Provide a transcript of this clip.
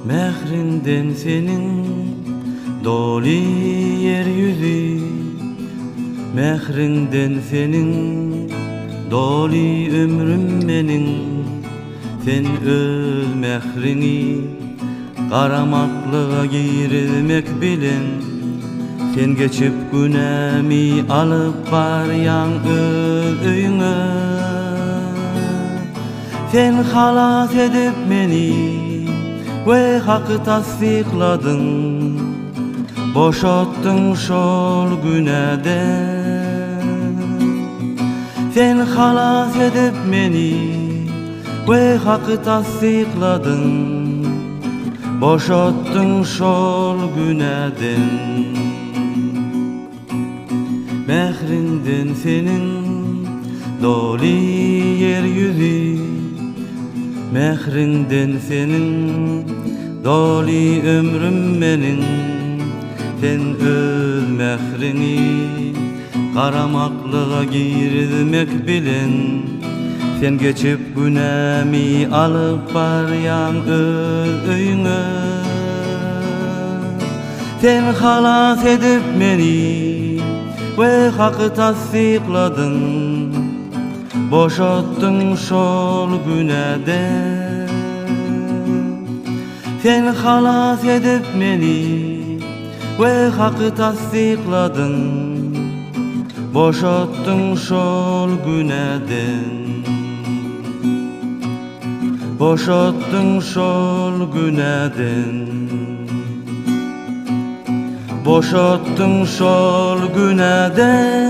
Mehrinden senin doli yeryüzü, mehrinden senin doli ömrüm benim. Sen öz mehrini karamaklığa girmek bilen, sen geçip günemi alıp baryan öz öyüne. Sen halas edip beni ve hakkı tasdikladın, boşalttın şol güneden. Sen halas edip beni ve hakkı tasdikladın, boşalttın şol güneden. Mehrinden senin doli yeryüzü, mehrinden senin doli ömrüm benim. Sen öz mehrini karamaklığa girmek bilen, sen geçip günemi alıp baryan öz öyüne. Sen halas edip beni ve hakkı tasdikladın, boşalttın şol güneden. Sen halas edip beni ve hakkı tasdikladın, boşalttın şol güneden. Boşalttın şol güneden, boşalttın şol güneden.